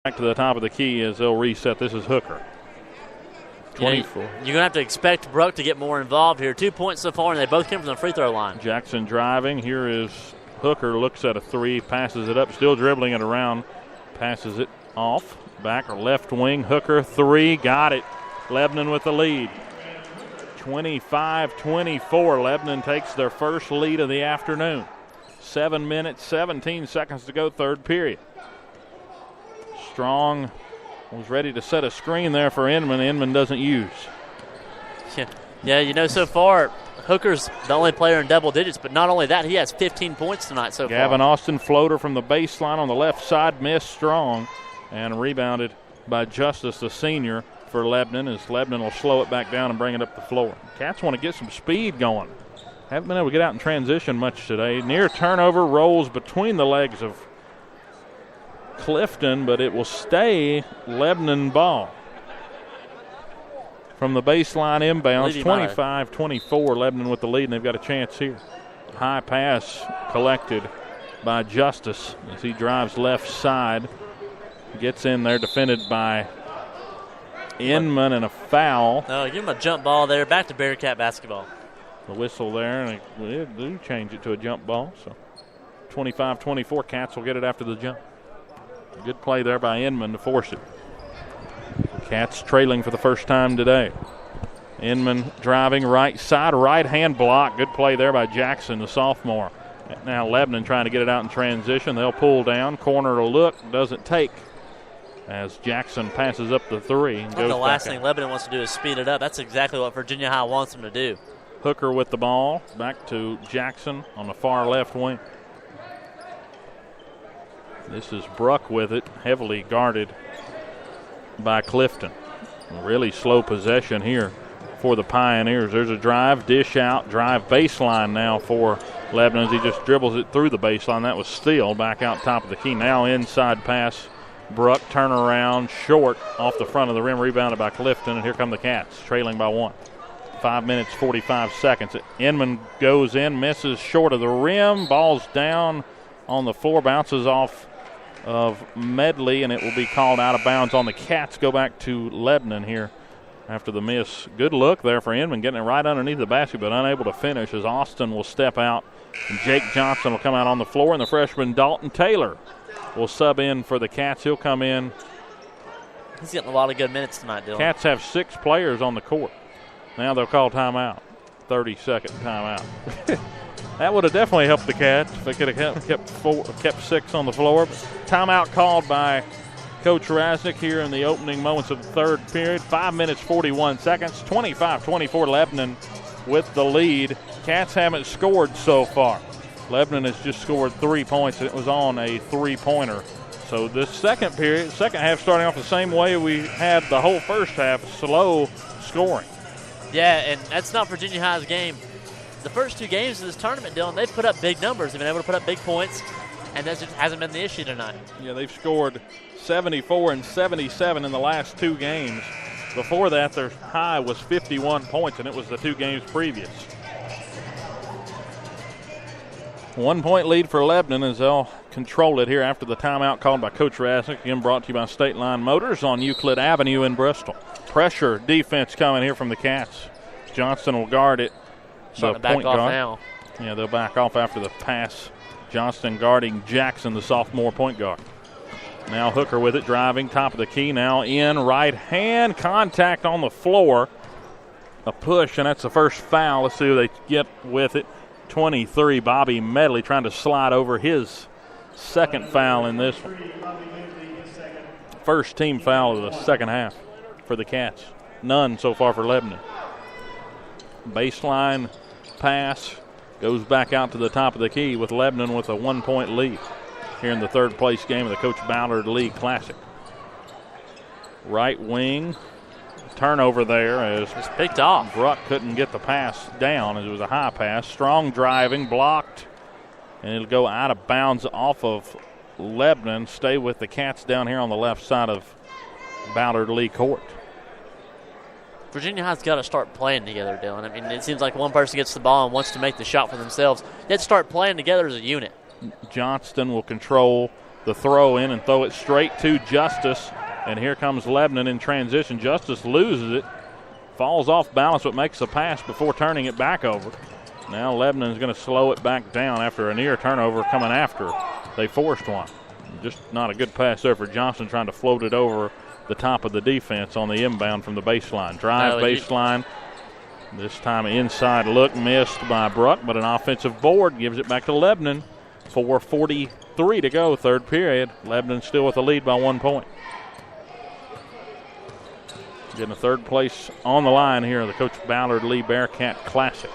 Back to the top of the key as they'll reset. This is Hooker. 24. You're going to have to expect Bruck to get more involved here. 2 points so far, and they both came from the free throw line. Jackson driving. Here is Hooker, looks at a three, passes it up, still dribbling it around, passes it off. Back or left wing. Hooker, three, got it. Lebanon with the lead. 25-24. Lebanon takes their first lead of the afternoon. 7 minutes, 17 seconds to go, third period. Strong was ready to set a screen there for Inman. Inman doesn't use. Yeah, so far, Hooker's the only player in double digits, but not only that, he has 15 points tonight so far. Gavin Austin floater from the baseline on the left side, missed strong, and rebounded by Justice, the senior, for Lebanon, as Lebanon will slow it back down and bring it up the floor. Cats want to get some speed going. Haven't been able to get out in transition much today. Near turnover, rolls between the legs of Clifton, but it will stay Lebanon ball. From the baseline inbounds, 25-24, Lebanon with the lead, and they've got a chance here. High pass collected by Justice as he drives left side. Gets in there, defended by Inman, and a foul. No, give him a jump ball there. Back to Bearcat basketball. The whistle there, and they do change it to a jump ball. So 25-24, Cats will get it after the jump. Good play there by Inman to force it. Cats trailing for the first time today. Inman driving right side, right hand block. Good play there by Jackson, the sophomore. Now Lebanon trying to get it out in transition. They'll pull down. Corner to look. Doesn't take. As Jackson passes up the three. And goes the last back thing out. Lebanon wants to do is speed it up. That's exactly what Virginia High wants them to do. Hooker with the ball. Back to Jackson on the far left wing. This is Bruck with it. Heavily guarded by Clifton. Really slow possession here for the Pioneers. There's a drive, dish out, drive baseline now for Lebanon. He just dribbles it through the baseline. That was Steele back out top of the key. Now inside pass. Bruck turnaround short off the front of the rim, rebounded by Clifton, and here come the Cats, trailing by one. 5 minutes, 45 seconds. Inman goes in, misses short of the rim. Ball's down on the floor, bounces off of Medley, and it will be called out of bounds on the Cats. Go back to Lebanon here after the miss. Good look there for Inman, getting it right underneath the basket, but unable to finish as Austin will step out. And Jake Johnson will come out on the floor, and the freshman Dalton Taylor will sub in for the Cats. He'll come in. He's getting a lot of good minutes tonight, Dylan. Cats have 6 players on the court. Now they'll call timeout. 30-second timeout. That would have definitely helped the Cats if they could have kept 6 on the floor. But timeout called by Coach Raznick here in the opening moments of the third period. 5 minutes, 41 seconds. 25-24 Lebanon with the lead. Cats haven't scored so far. Lebanon has just scored 3 points, and it was on a three-pointer. So this second half starting off the same way we had the whole first half, slow scoring. Yeah, and that's not Virginia High's game. The first 2 games of this tournament, Dylan, they've put up big numbers. They've been able to put up big points, and that just hasn't been the issue tonight. Yeah, they've scored 74 and 77 in the last 2 games. Before that, their high was 51 points, and it was the 2 games previous. 1 point lead for Lebanon as they'll control it here after the timeout called by Coach Raznick. Again, brought to you by State Line Motors on Euclid Avenue in Bristol. Pressure defense coming here from the Cats. Johnston will guard it. Starting to back off now. Yeah, they'll back off after the pass. Johnston guarding Jackson, the sophomore point guard. Now Hooker with it, driving, top of the key. Now in, right hand, contact on the floor. A push, and that's the first foul. Let's see who they get with it. 23, Bobby Medley trying to slide over his second foul in this one. First team foul of the second half for the Cats. None so far for Lebanon. Baseline pass goes back out to the top of the key with Lebanon with a 1 point lead here in the third place game of the Coach Ballard League Classic. Right wing. Turnover there as it's picked off. Bruck couldn't get the pass down as it was a high pass. Strong driving, blocked, and it'll go out of bounds off of Lebanon. Stay with the Cats down here on the left side of Ballard Lee Court. Virginia High's got to start playing together, Dylan. I mean, it seems like one person gets the ball and wants to make the shot for themselves. They have to start playing together as a unit. Johnston will control the throw in and throw it straight to Justice. And here comes Lebanon in transition. Justice loses it, falls off balance, but makes a pass before turning it back over. Now Lebanon is going to slow it back down after a near turnover coming after they forced one. Just not a good pass there for Johnson, trying to float it over the top of the defense on the inbound from the baseline. Drive baseline. This time inside look missed by Bruck, but an offensive board gives it back to Lebanon. 4:43 to go, third period. Lebanon still with the lead by 1 point. Getting a third place on the line here, the Coach Ballard Lee Bearcat Classic.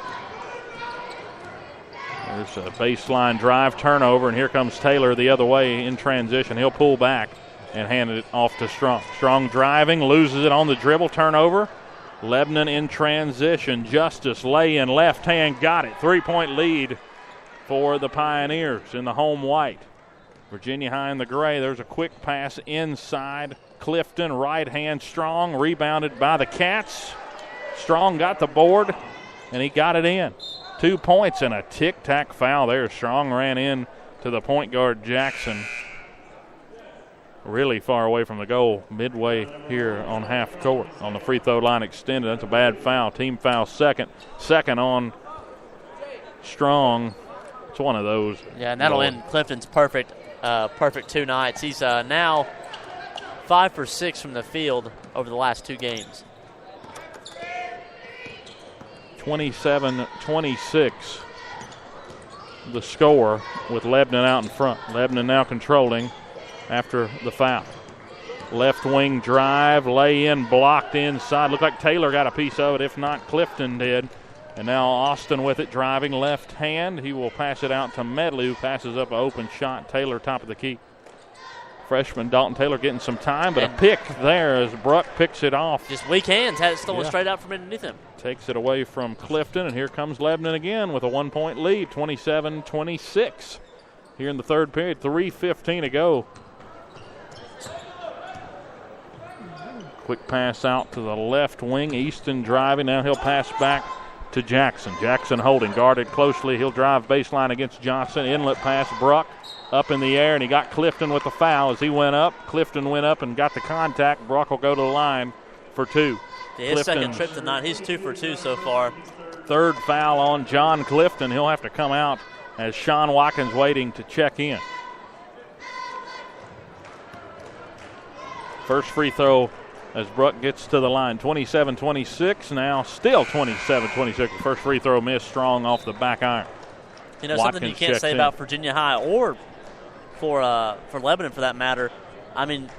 There's a baseline drive turnover, and here comes Taylor the other way in transition. He'll pull back and hand it off to Strong. Strong driving, loses it on the dribble, turnover. Lebanon in transition. Justice lay in left hand, got it. 3-point lead for the Pioneers in the home white. Virginia High in the gray. There's a quick pass inside. Clifton, right hand, Strong, rebounded by the Cats. Strong got the board, and he got it in. 2 points and a tic-tac foul there. Strong ran in to the point guard, Jackson. Really far away from the goal, midway here on half court. On the free throw line extended. That's a bad foul. Team foul second. Second on Strong. It's one of those. Yeah, and that'll end Clifton's perfect 2 nights. He's now 5 for 6 from the field over the last 2 games. 27-26 the score with Lebanon out in front. Lebanon now controlling after the foul. Left wing drive, lay in, blocked inside. Looked like Taylor got a piece of it. If not, Clifton did. And now Austin with it, driving left hand. He will pass it out to Medley, who passes up an open shot. Taylor top of the key. Freshman Dalton Taylor getting some time, but a pick there as Bruck picks it off. Just weak hands, had it stolen straight out from underneath him. Takes it away from Clifton, and here comes Lebanon again with a 1-point lead, 27-26. Here in the third period, 3:15 to go. Quick pass out to the left wing. Easton driving. Now he'll pass back to Jackson. Jackson holding, guarded closely. He'll drive baseline against Johnson. Inlet pass, Bruck up in the air, and he got Clifton with the foul as he went up. Clifton went up and got the contact. Bruck will go to the line for 2. Yeah, his second trip tonight. He's 2 for 2 so far. Third foul on John Clifton. He'll have to come out as Sean Watkins waiting to check in. First free throw as Bruck gets to the line. 27-26, now still 27-26. First free throw missed. Strong off the back iron. You know, Watkins, something you can't say about Virginia High or for Lebanon for that matter. I mean,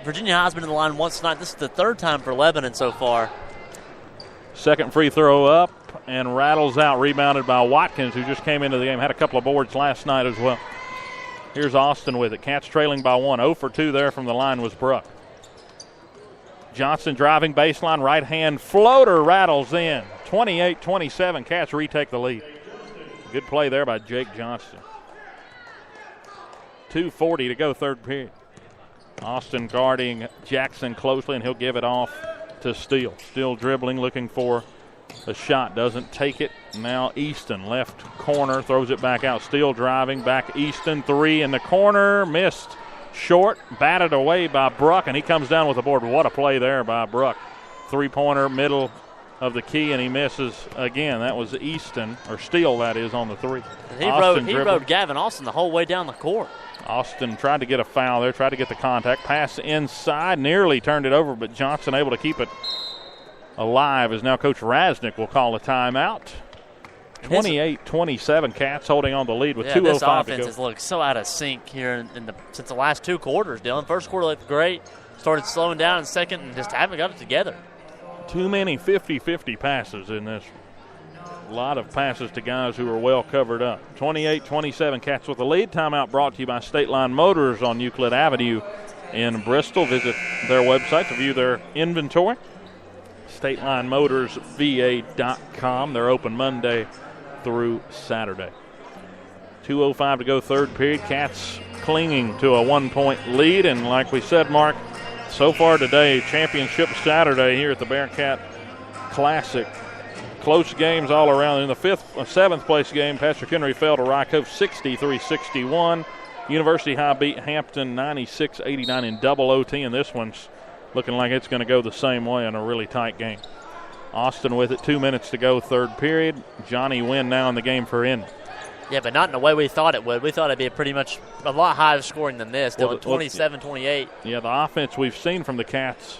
Virginia High's been in the line once tonight. This is the third time for Lebanon so far. Second free throw up and rattles out, rebounded by Watkins, who just came into the game. Had a couple of boards last night as well. Here's Austin with it. Cats trailing by 1. 0 for 2 there from the line was Bruck. Johnson driving baseline, right hand floater rattles in. 28-27, Cats retake the lead. Good play there by Jake Johnston. 2:40 to go, third period. Austin guarding Jackson closely, and he'll give it off to Steele. Still dribbling, looking for a shot. Doesn't take it. Now Easton, left corner, throws it back out. Steele driving, back Easton, 3 in the corner, missed. Short, batted away by Bruck, and he comes down with the board. What a play there by Bruck. 3-pointer, middle of the key, and he misses again. That was Easton, or Steele, that is, on the 3. He rode Gavin Austin the whole way down the court. Austin tried to get a foul there, tried to get the contact. Pass inside, nearly turned it over, but Johnson able to keep it alive as now Coach Rasnick will call a timeout. 28-27, Cats holding on the lead with 2:05 to go. This offense has looked so out of sync here since the last 2 quarters, Dylan. First quarter looked great, started slowing down in second, and just haven't got it together. Too many 50-50 passes in this. A lot of passes to guys who are well covered up. 28-27, Cats with the lead. Timeout brought to you by State Line Motors on Euclid Avenue in Bristol. Visit their website to view their inventory. StatelineMotorsVA.com. They're open Monday through Saturday. 2:05 to go, third period. Cats clinging to a 1-point lead, and like we said, Mark, so far today, championship Saturday here at the Bearcat Classic. Close games all around. In the 7th place game, Patrick Henry fell to Rye Cove 63-61. University High beat Hampton 96-89 in double OT, and this one's looking like it's going to go the same way in a really tight game. Austin with it, 2 minutes to go, third period. Johnny Wynn now in the game for Inman. Yeah, but not in the way we thought it would. We thought it'd be pretty much a lot higher scoring than this, 27-28. Yeah, the offense we've seen from the Cats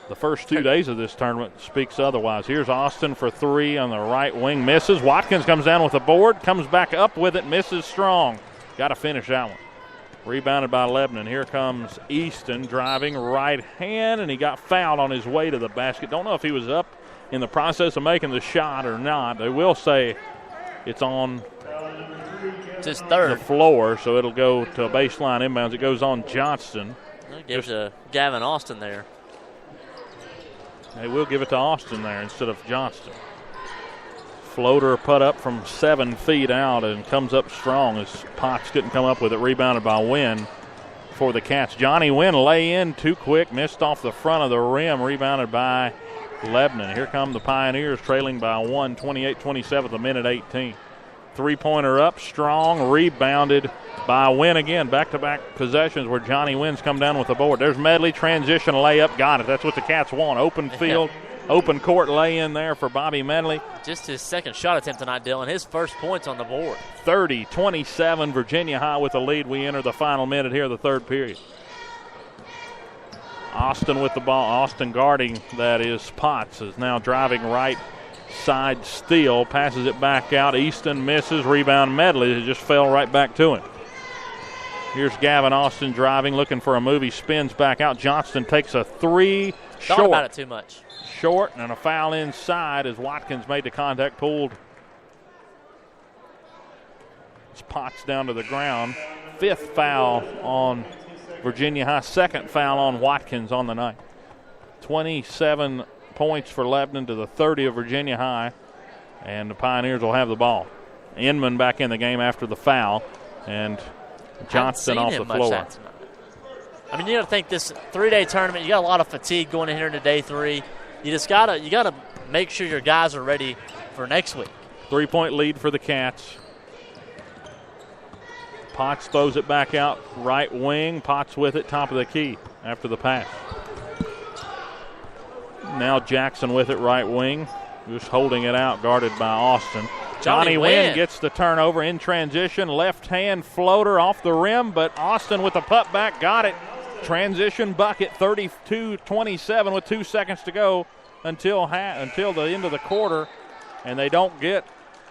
the first 2 days of this tournament speaks otherwise. Here's Austin for three on the right wing. Misses. Watkins comes down with the board, comes back up with it, misses strong. Got to finish that one. Rebounded by Lebanon. Here comes Easton driving right hand, and he got fouled on his way to the basket. Don't know if he was up in the process of making the shot or not. They will say it's on his third. The floor, so it'll go to a baseline inbounds. It goes on Johnston. It gives to Gavin Austin there. They will give it to Austin there instead of Johnston. Floater put up from 7 feet out and comes up strong as Potts couldn't come up with it. Rebounded by Wynn for the Cats. Johnny Wynn lay in too quick, missed off the front of the rim. Rebounded by Lebanon. Here come the Pioneers trailing by 1, 28-27 a minute 18. Three-pointer up, strong, rebounded by Wynn again. Back-to-back possessions where Johnny Wynn's come down with the board. There's Medley, transition, layup, got it. That's what the Cats want. Open field, open court lay-in there for Bobby Medley. Just his second shot attempt tonight, Dylan. His first points on the board. 30-27, Virginia High with the lead. We enter the final minute here of the third period. Austin with the ball. Austin guarding, that is Potts, is now driving right side steal, passes it back out. Easton misses, rebound Medley. It just fell right back to him. Here's Gavin Austin driving, looking for a move. He spins back out. Johnston takes a three. Thought about it too much. Short, and a foul inside as Watkins made the contact, pulled. It's Potts down to the ground. Fifth foul on Virginia High, second foul on Watkins on the night. 27 points for Lebanon to the 30 of Virginia High, and the Pioneers will have the ball. Inman back in the game after the foul, and Johnson off the floor. I mean, you got to think this 3-day tournament, you got a lot of fatigue going in here into day 3. You just got to make sure your guys are ready for next week. 3-point lead for the Cats. Potts throws it back out right wing. Potts with it, top of the key after the pass. Now Jackson with it right wing, just holding it out, guarded by Austin. Johnny Wynn gets the turnover in transition, left hand floater off the rim, but Austin with the putback got it. Transition bucket, 32-27 with 2 seconds to go until the end of the quarter, and they don't get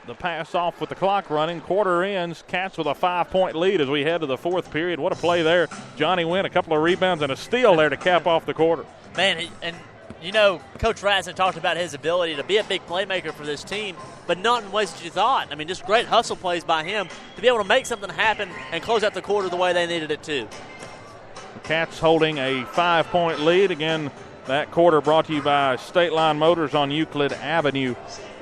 the pass off with the clock running. Quarter ends, Cats with a 5-point lead as we head to the fourth period. What a play there. Johnny Wynn, a couple of rebounds and a steal there to cap off the quarter. Man, and you know, Coach Ratson talked about his ability to be a big playmaker for this team, but not in ways that you thought. I mean, just great hustle plays by him to be able to make something happen and close out the quarter the way they needed it to. The Cats holding a 5-point lead. Again, that quarter brought to you by State Line Motors on Euclid Avenue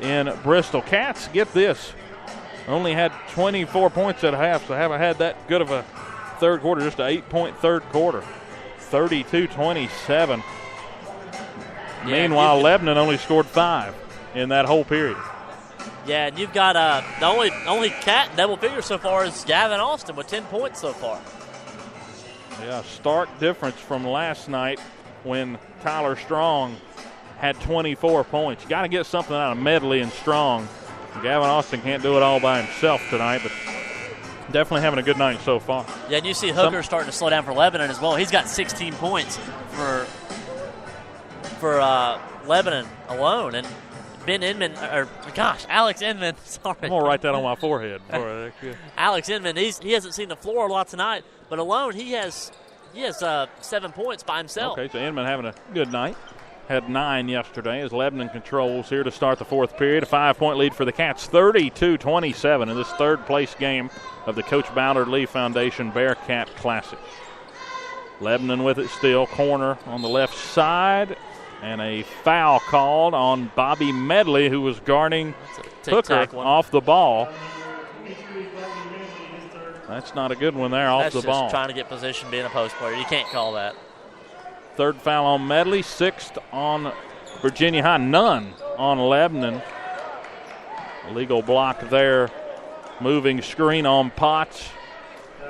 in Bristol. Cats, get this, only had 24 points at half, so haven't had that good of a third quarter, just an 8-point third quarter. 32-27. Yeah, meanwhile, Lebanon only scored 5 in that whole period. Yeah, and you've got the only Cat in double figures so far is Gavin Austin with 10 points so far. Yeah, stark difference from last night when Tyler Strong had 24 points. You got to get something out of Medley and Strong. Gavin Austin can't do it all by himself tonight, but definitely having a good night so far. Yeah, and you see Hooker starting to slow down for Lebanon as well. He's got 16 points for Lebanon alone, and Alex Inman. Sorry, I'm gonna write that on my forehead. Alex Inman, he hasn't seen the floor a lot tonight, but alone he has 7 points by himself. Okay, so Inman having a good night. Had 9 yesterday as Lebanon controls here to start the fourth period. A 5-point lead for the Cats, 32-27 in this third-place game of the Coach Ballard Lee Foundation Bearcat Classic. Lebanon with it still, corner on the left side, and a foul called on Bobby Medley, who was guarding Hooker off the ball. That's not a good one there off the ball. That's just trying to get position being a post player. You can't call that. Third foul on Medley, sixth on Virginia High, none on Lebanon. Illegal block there. Moving screen on Potts.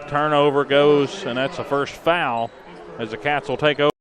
Turnover goes, and that's a first foul as the Cats will take over.